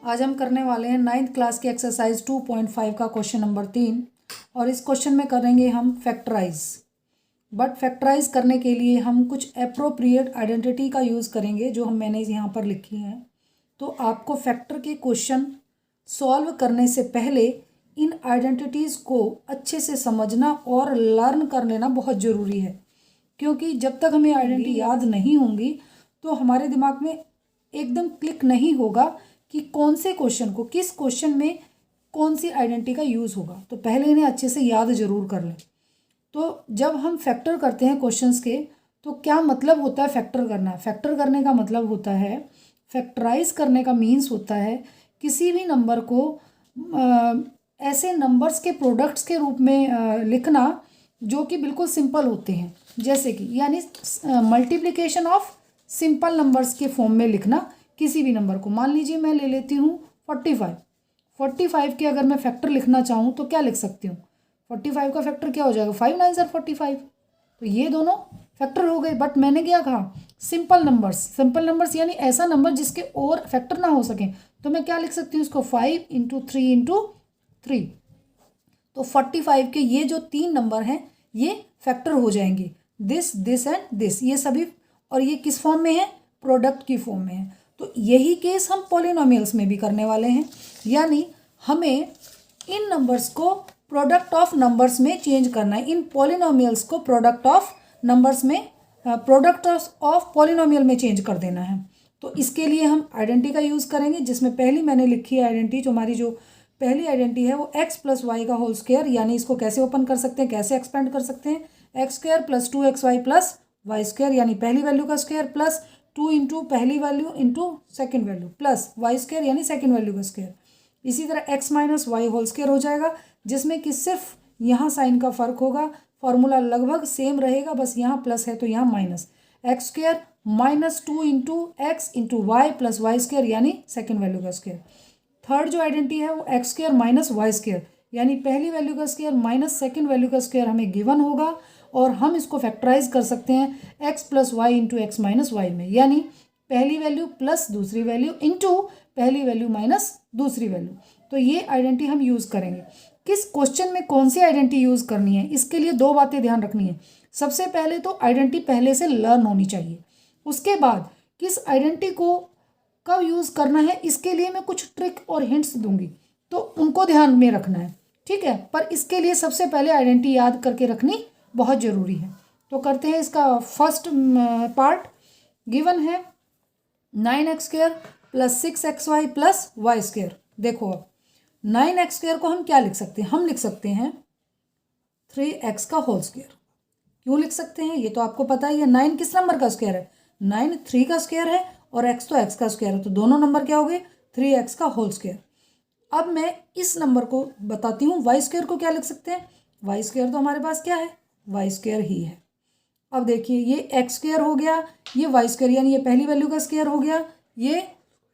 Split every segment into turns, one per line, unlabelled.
आज हम करने वाले हैं 9th क्लास की एक्सरसाइज 2.5 का क्वेश्चन नंबर 3 और इस क्वेश्चन में करेंगे हम फैक्टराइज। बट फैक्टराइज करने के लिए हम कुछ अप्रोप्रिएट आइडेंटिटी का यूज़ करेंगे जो मैंने यहाँ पर लिखी हैं। तो आपको फैक्टर के क्वेश्चन सॉल्व करने से पहले इन आइडेंटिटीज़ को अच्छे से समझना और लर्न कर लेना बहुत ज़रूरी है, क्योंकि जब तक हमें आइडेंटिटी याद नहीं होंगी तो हमारे दिमाग में एकदम क्लिक नहीं होगा कि कौन से क्वेश्चन को किस क्वेश्चन में कौन सी आइडेंटिटी का यूज़ होगा। तो पहले इन्हें अच्छे से याद ज़रूर कर लें। तो जब हम फैक्टर करते हैं क्वेश्चंस के, तो क्या मतलब होता है फैक्टर करना। फैक्टर करने का मतलब होता है, फैक्टराइज करने का मीन्स होता है किसी भी नंबर को ऐसे नंबर्स के प्रोडक्ट्स के रूप में लिखना जो कि बिल्कुल सिंपल होते हैं, जैसे कि यानी मल्टीप्लिकेशन ऑफ सिंपल नंबर्स के फॉर्म में लिखना किसी भी नंबर को। मान लीजिए मैं ले लेती हूँ 45 के अगर मैं फैक्टर लिखना चाहूँ तो क्या लिख सकती हूँ। 45 का फैक्टर क्या हो जाएगा, 5 9 45। तो ये दोनों फैक्टर हो गए। बट मैंने क्या कहा, सिंपल नंबर्स यानी ऐसा नंबर जिसके और फैक्टर ना हो सकें। तो मैं क्या लिख सकती हूँ इसको, 5 × 3 × 3। तो 45 के ये जो 3 नंबर हैं ये फैक्टर हो जाएंगे, दिस एंड दिस, ये सभी। और ये किस फॉर्म में है, प्रोडक्ट की फॉर्म में है। तो यही केस हम पॉलिनोमियल्स में भी करने वाले हैं, यानी हमें इन नंबर्स को प्रोडक्ट ऑफ नंबर्स में चेंज करना है। इन पॉलिनोमियल्स को प्रोडक्ट ऑफ नंबर्स में, प्रोडक्ट ऑफ पॉलिनोमियल में चेंज कर देना है। तो इसके लिए हम आइडेंटिटी का यूज़ करेंगे, जिसमें पहली मैंने लिखी है आइडेंटिटी। जो हमारी जो पहली आइडेंटिटी है वो x + y का होल स्क्वायर, यानी इसको कैसे ओपन कर सकते हैं, कैसे एक्सपेंड कर सकते हैं, x² + 2xy + y², यानी पहली वैल्यू का स्क्वायर प्लस 2 × पहली value × second value plus y² यानी सेकेंड वैल्यू का स्क्वायर। इसी तरह x - y होल स्क्वायर हो जाएगा, जिसमें कि सिर्फ यहाँ साइन का फ़र्क होगा, फॉर्मूला लगभग सेम रहेगा, बस यहाँ प्लस है तो यहाँ minus. x² - 2 × x × y + y² यानी सेकेंड वैल्यू का स्क्वायर। थर्ड जो आइडेंटिटी है वो x² - y², यानी पहली वैल्यू का स्क्वायर माइनस सेकेंड वैल्यू का स्क्वायर हमें गिवन होगा, और हम इसको फैक्टराइज कर सकते हैं x + y × x - y में, यानी पहली वैल्यू प्लस दूसरी वैल्यू इंटू पहली वैल्यू माइनस दूसरी वैल्यू। तो ये आइडेंटिटी हम यूज़ करेंगे। किस क्वेश्चन में कौन सी आइडेंटिटी यूज़ करनी है, इसके लिए दो बातें ध्यान रखनी है। सबसे पहले तो आइडेंटिटी पहले से लर्न होनी चाहिए। उसके बाद किस आइडेंटिटी को कब यूज़ करना है, इसके लिए मैं कुछ ट्रिक और हिंट्स दूंगी, तो उनको ध्यान में रखना है, ठीक है। पर इसके लिए सबसे पहले आइडेंटिटी याद करके रखनी बहुत ज़रूरी है। तो करते हैं इसका फर्स्ट पार्ट। गिवन है 9x² + 6xy + y²। देखो अब 9x² को हम क्या लिख सकते हैं, हम लिख सकते हैं 3x का होल स्क्वायर। क्यों लिख सकते हैं, ये तो आपको पता ही है। 9 किस नंबर का स्क्वायर है, 9 3 का स्क्वायर है, और x तो x का स्क्वायर है, तो दोनों नंबर क्या हो गए, 3x का होल स्क्वायर। अब मैं इस नंबर को बताती हूँ, y² को क्या लिख सकते हैं, y² तो हमारे पास क्या है, y² ही है। अब देखिए ये x² हो गया, ये y² यानी ये पहली वैल्यू का स्क्वायर हो गया, ये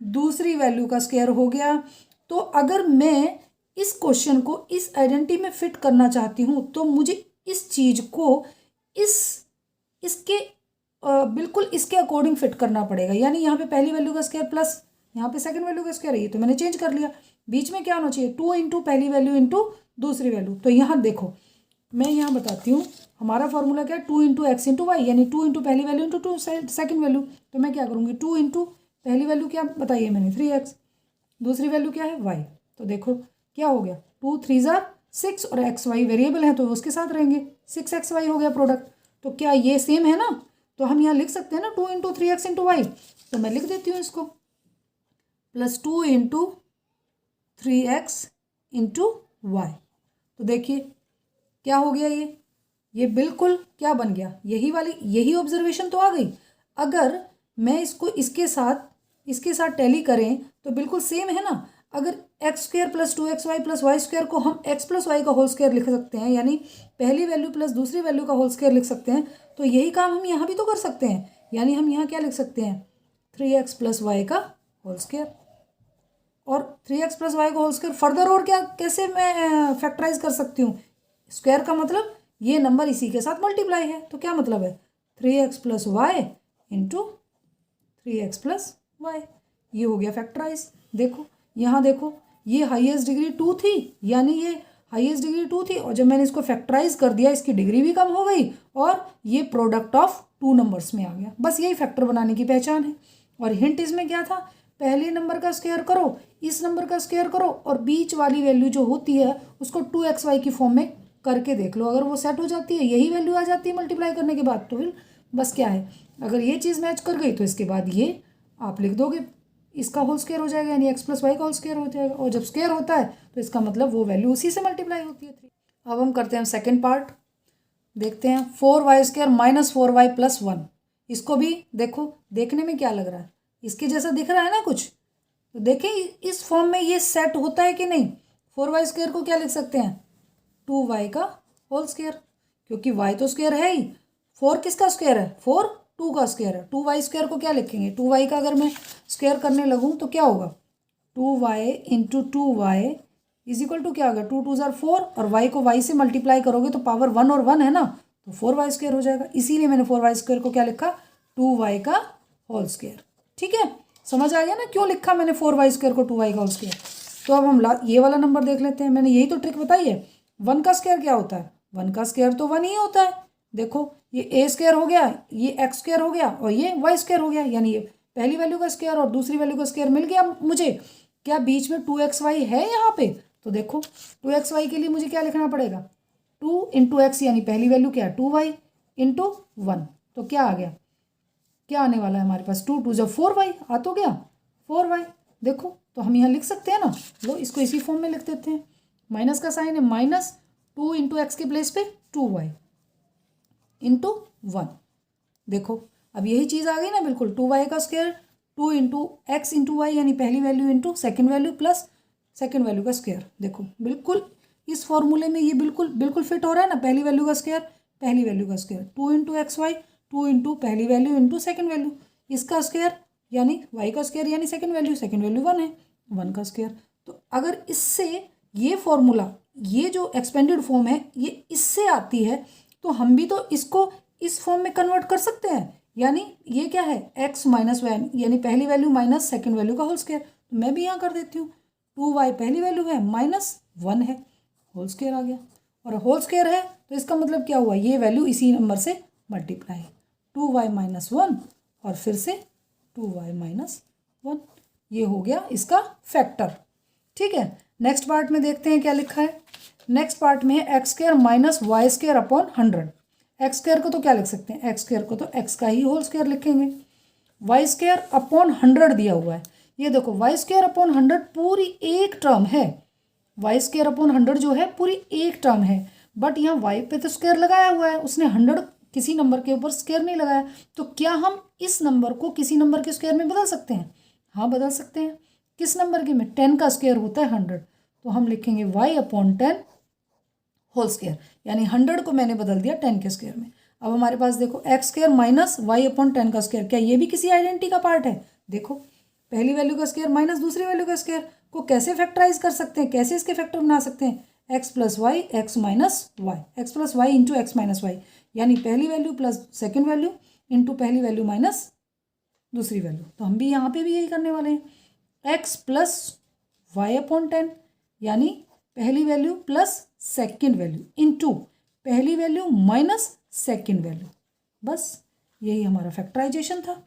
दूसरी वैल्यू का स्क्वायर हो गया। तो अगर मैं इस क्वेश्चन को इस आइडेंटिटी में फिट करना चाहती हूँ तो मुझे इस चीज़ को इसके बिल्कुल इसके अकॉर्डिंग फिट करना पड़ेगा। यानी यहाँ पे पहली वैल्यू का स्क्वायर प्लस यहाँ पे सेकंड वैल्यू का स्क्वायर है, ये तो मैंने चेंज कर लिया। बीच में क्या होना चाहिए, 2 × पहली वैल्यू × दूसरी वैल्यू। तो यहाँ देखो मैं यहाँ बताती हूँ, हमारा फॉर्मूला क्या है, 2 × x × y, यानी 2 × पहली वैल्यू × 2 सेकेंड वैल्यू। तो मैं क्या करूँगी, 2 × पहली वैल्यू क्या बताइए मैंने, 3x, दूसरी वैल्यू क्या है, y। तो देखो क्या हो गया, 2 3 6, और x y वेरिएबल है तो उसके साथ रहेंगे, 6xy हो गया प्रोडक्ट। तो क्या ये सेम है ना, तो हम यहाँ लिख सकते हैं ना 2 × 3x × y। तो मैं लिख देती हूँ इसको, +2 × 3x × y। तो देखिए क्या हो गया, ये बिल्कुल क्या बन गया, यही ऑब्जर्वेशन तो आ गई। अगर मैं इसको इसके साथ टैली करें तो बिल्कुल सेम है ना। अगर x² + 2xy + y² को हम x + y का होल स्क्वायर लिख सकते हैं, यानी पहली वैल्यू प्लस दूसरी वैल्यू का होल स्क्वायर लिख सकते हैं, तो यही काम हम यहाँ भी तो कर सकते हैं। यानी हम यहाँ क्या लिख सकते हैं, 3x + y का होल स्क्वायर, और 3x + y का होल स्क्वायर फर्दर और क्या कैसे मैं फैक्टराइज कर सकती हूँ। स्क्वायर का मतलब ये नंबर इसी के साथ मल्टीप्लाई है, तो क्या मतलब है, 3x + y × 3x + y, ये हो गया फैक्टराइज। देखो यहाँ देखो ये हाईएस्ट डिग्री 2 थी, यानी ये हाईएस्ट डिग्री 2 थी, और जब मैंने इसको फैक्टराइज कर दिया इसकी डिग्री भी कम हो गई और ये प्रोडक्ट ऑफ 2 नंबर्स में आ गया। बस यही फैक्टर बनाने की पहचान है। और हिंट इसमें क्या था, पहले नंबर का स्क्वायर करो, इस नंबर का स्क्वायर करो, और बीच वाली वैल्यू जो होती है उसको 2xy की फॉर्म में करके देख लो। अगर वो सेट हो जाती है, यही वैल्यू आ जाती है मल्टीप्लाई करने के बाद, तो फिर बस क्या है, अगर ये चीज़ मैच कर गई तो इसके बाद ये आप लिख दोगे, इसका होल स्क्वायर हो जाएगा, यानी x + y का होल स्क्वायर हो जाएगा। और जब स्क्वायर होता है तो इसका मतलब वो वैल्यू उसी से मल्टीप्लाई होती है 3। अब हम करते हैं सेकेंड पार्ट, देखते हैं 4y² - 4y + 1। इसको भी देखो, देखने में क्या लग रहा है, इसके जैसा दिख रहा है ना कुछ, तो देखें इस फॉर्म में ये सेट होता है कि नहीं। 4y² को क्या लिख सकते हैं, 2y का होल स्क्वायर, क्योंकि y तो स्क्वायर है ही। 4 किसका स्क्वायर है, 4 2 का स्क्वायर है। 2y² को क्या लिखेंगे, 2y का अगर मैं स्क्वायर करने लगूँ तो क्या होगा, 2y × 2y = क्या होगा, 2 × 2 = 4, और y को y से मल्टीप्लाई करोगे तो पावर 1 और 1 है ना, तो 4y² हो जाएगा। इसीलिए मैंने 4y² को क्या लिखा, 2y का होल स्क्वायर। ठीक है, समझ आ गया ना क्यों लिखा मैंने 4y² को 2y का होल स्क्वायर। तो अब हम ये वाला नंबर देख लेते हैं। मैंने यही तो ट्रिक बताई है। 1 का स्क्वायर क्या होता है, 1 का स्क्वायर तो 1 ही होता है। देखो ये a² हो गया, ये x² हो गया, और ये y² हो गया, यानी ये पहली वैल्यू का स्क्वायर और दूसरी वैल्यू का स्क्वायर मिल गया मुझे। क्या बीच में 2xy है यहाँ पे, तो देखो 2xy के लिए मुझे क्या लिखना पड़ेगा, 2 × x, यानी पहली वैल्यू क्या है 2y × 1, तो क्या आ गया, क्या आने वाला है हमारे पास, 2 × 2 = 4y, आ तो गया 4y। देखो तो हम यहाँ लिख सकते हैं ना, लो इसको इसी फॉर्म में लिख देते हैं। माइनस का साइन है, -2 × x के प्लेस पे 2y × 1। देखो अब यही चीज़ आ गई ना, बिल्कुल 2y का स्क्वायर 2 × x × y, यानी पहली value into second value plus second value का स्क्वायर। देखो बिल्कुल इस फॉर्मूले में ये बिल्कुल फिट हो रहा है ना, पहली वैल्यू का स्क्वायर पहली वैल्यू का स्क्वायर, 2 × xy 2 × पहली वैल्यू इंटू सेकेंड वैल्यू, इसका स्क्वायर यानी y का स्क्वायर, यानी सेकेंड वैल्यू 1 है, 1 का स्क्वायर। तो अगर इससे ये फॉर्मूला, ये जो एक्सपेंडेड फॉर्म है ये इससे आती है, तो हम भी तो इसको इस फॉर्म में कन्वर्ट कर सकते हैं। यानी ये क्या है, x - y, यानी पहली वैल्यू माइनस सेकेंड वैल्यू का होल स्क्वायर। तो मैं भी यहाँ कर देती हूँ, 2y पहली वैल्यू है, -1 है, होल स्क्वायर आ गया। और होल स्क्वायर है तो इसका मतलब क्या हुआ, ये वैल्यू इसी नंबर से मल्टीप्लाई है, 2y - 1 और फिर से 2y - 1, ये हो गया इसका फैक्टर। ठीक है, नेक्स्ट पार्ट में देखते हैं क्या लिखा है। नेक्स्ट पार्ट में है x² - y² / 100। x² को तो क्या लिख सकते हैं, x² को तो x का ही होल स्क्वायर लिखेंगे। y² / 100 दिया हुआ है, ये देखो y² / 100 पूरी एक टर्म है, y² / 100 जो है पूरी एक टर्म है, बट यहाँ y पे तो स्क्वायर लगाया हुआ है, उसने 100 किसी नंबर के ऊपर स्क्वायर नहीं लगाया। तो क्या हम इस नंबर को किसी नंबर के स्क्वायर में बदल सकते हैं, हाँ बदल सकते हैं। किस नंबर के में, 10 का स्क्वायर होता है 100, तो हम लिखेंगे y / 10 होल स्क्वायर, यानी 100 को मैंने बदल दिया 10 के स्क्वायर में। अब हमारे पास देखो x² - y / 10 का स्क्वायर, क्या ये भी किसी आइडेंटिटी का पार्ट है। देखो पहली वैल्यू का स्क्वायर माइनस दूसरी वैल्यू का स्क्वायर को कैसे फैक्टराइज कर सकते हैं, कैसे इसके फैक्टर बना सकते हैं, x + y x - y, x + y × x - y, यानी पहली value plus second value into पहली वैल्यू माइनस दूसरी वैल्यू। तो हम भी यहाँ पे भी यही करने वाले हैं, x + y / 10, यानी पहली value plus second value into पहली वैल्यू माइनस सेकेंड वैल्यू। बस यही हमारा फैक्टराइजेशन था।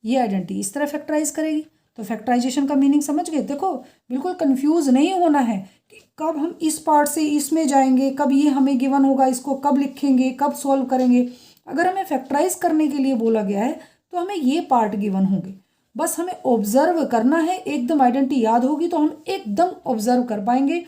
ये आइडेंटिटी इस तरह फैक्टराइज करेगी। तो फैक्टराइजेशन का मीनिंग समझ गए। देखो बिल्कुल कंफ्यूज नहीं होना है कि कब हम इस पार्ट से इसमें जाएंगे, कब ये हमें गिवन होगा, इसको कब लिखेंगे, कब सॉल्व करेंगे। अगर हमें फैक्टराइज करने के लिए बोला गया है तो हमें ये पार्ट गिवन होंगे, बस हमें ऑब्जर्व करना है। एकदम आइडेंटिटी याद होगी तो हम एकदम ऑब्जर्व कर पाएंगे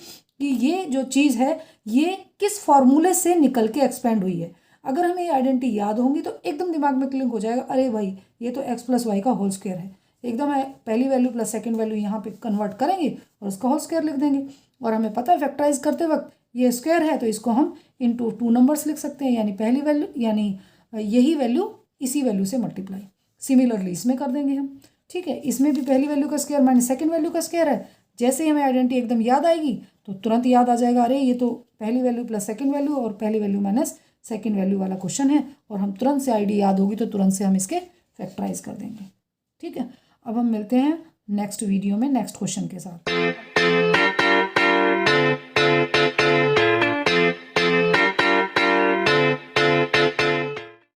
कि ये जो चीज़ है ये किस फॉर्मूले से निकल के एक्सपेंड हुई है। अगर हमें ये आइडेंटिटी याद होंगी तो एकदम दिमाग में क्लिक हो जाएगा, अरे भाई ये तो x + y का होल स्क्वायर है। एकदम पहली वैल्यू प्लस सेकेंड वैल्यू यहाँ पे कन्वर्ट करेंगे और उसका होल स्क्वायर लिख देंगे। और हमें पता है फैक्टराइज करते वक्त ये स्क्वायर है तो इसको हम इंटू 2 नंबर्स लिख सकते हैं, यानी पहली वैल्यू यानी यही वैल्यू इसी वैल्यू से मल्टीप्लाई। सिमिलरली इसमें कर देंगे हम। ठीक है, इसमें भी पहली वैल्यू का स्क्वायर माइनस सेकेंड वैल्यू का स्क्वायर है। जैसे ही हमें आइडेंटिटी एकदम याद आएगी तो तुरंत याद आ जाएगा, अरे ये तो पहली वैल्यू प्लस सेकेंड वैल्यू और पहली वैल्यू माइनस सेकेंड वैल्यू वाला क्वेश्चन है, और हम तुरंत से आईडी याद होगी तो तुरंत से हम इसके फैक्टराइज कर देंगे। ठीक है, अब हम मिलते हैं नेक्स्ट वीडियो में नेक्स्ट क्वेश्चन के साथ।